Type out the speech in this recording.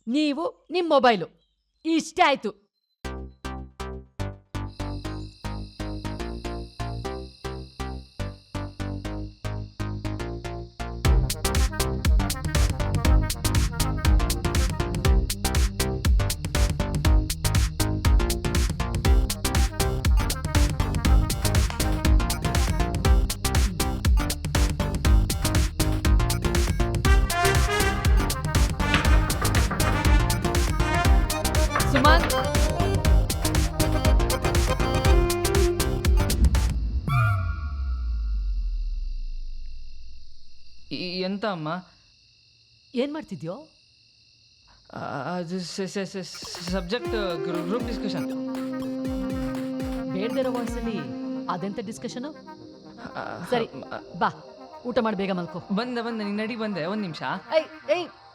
ನೀವು ನಿಮ್ಮ ಮೊಬೈಲು ಇಷ್ಟೇ ಆಯ್ತು. ಸುಮನ್, ಎಂತ ಅಮ್ಮ? ಏನ್ ಮಾಡ್ತಿದ್ಯೋ? ಅದು ಸಬ್ಜೆಕ್ಟ್ ಗ್ರೂಪ್ ಡಿಸ್ಕಷನ್. ಬೇಡದಿರೋ ವಾಯ್ಸಲ್ಲಿ ಅದೆಂತ ಡಿಸ್ಕಷನು? ಸರಿ ಬಾ, ಊಟ ಮಾಡಿ ಬೇಗ ಮಲ್ಕೋ. ಬಂದೆ ನೀನು ನಡಿ ಬಂದೆ. ಒಂದು ನಿಮಿಷ. ಐ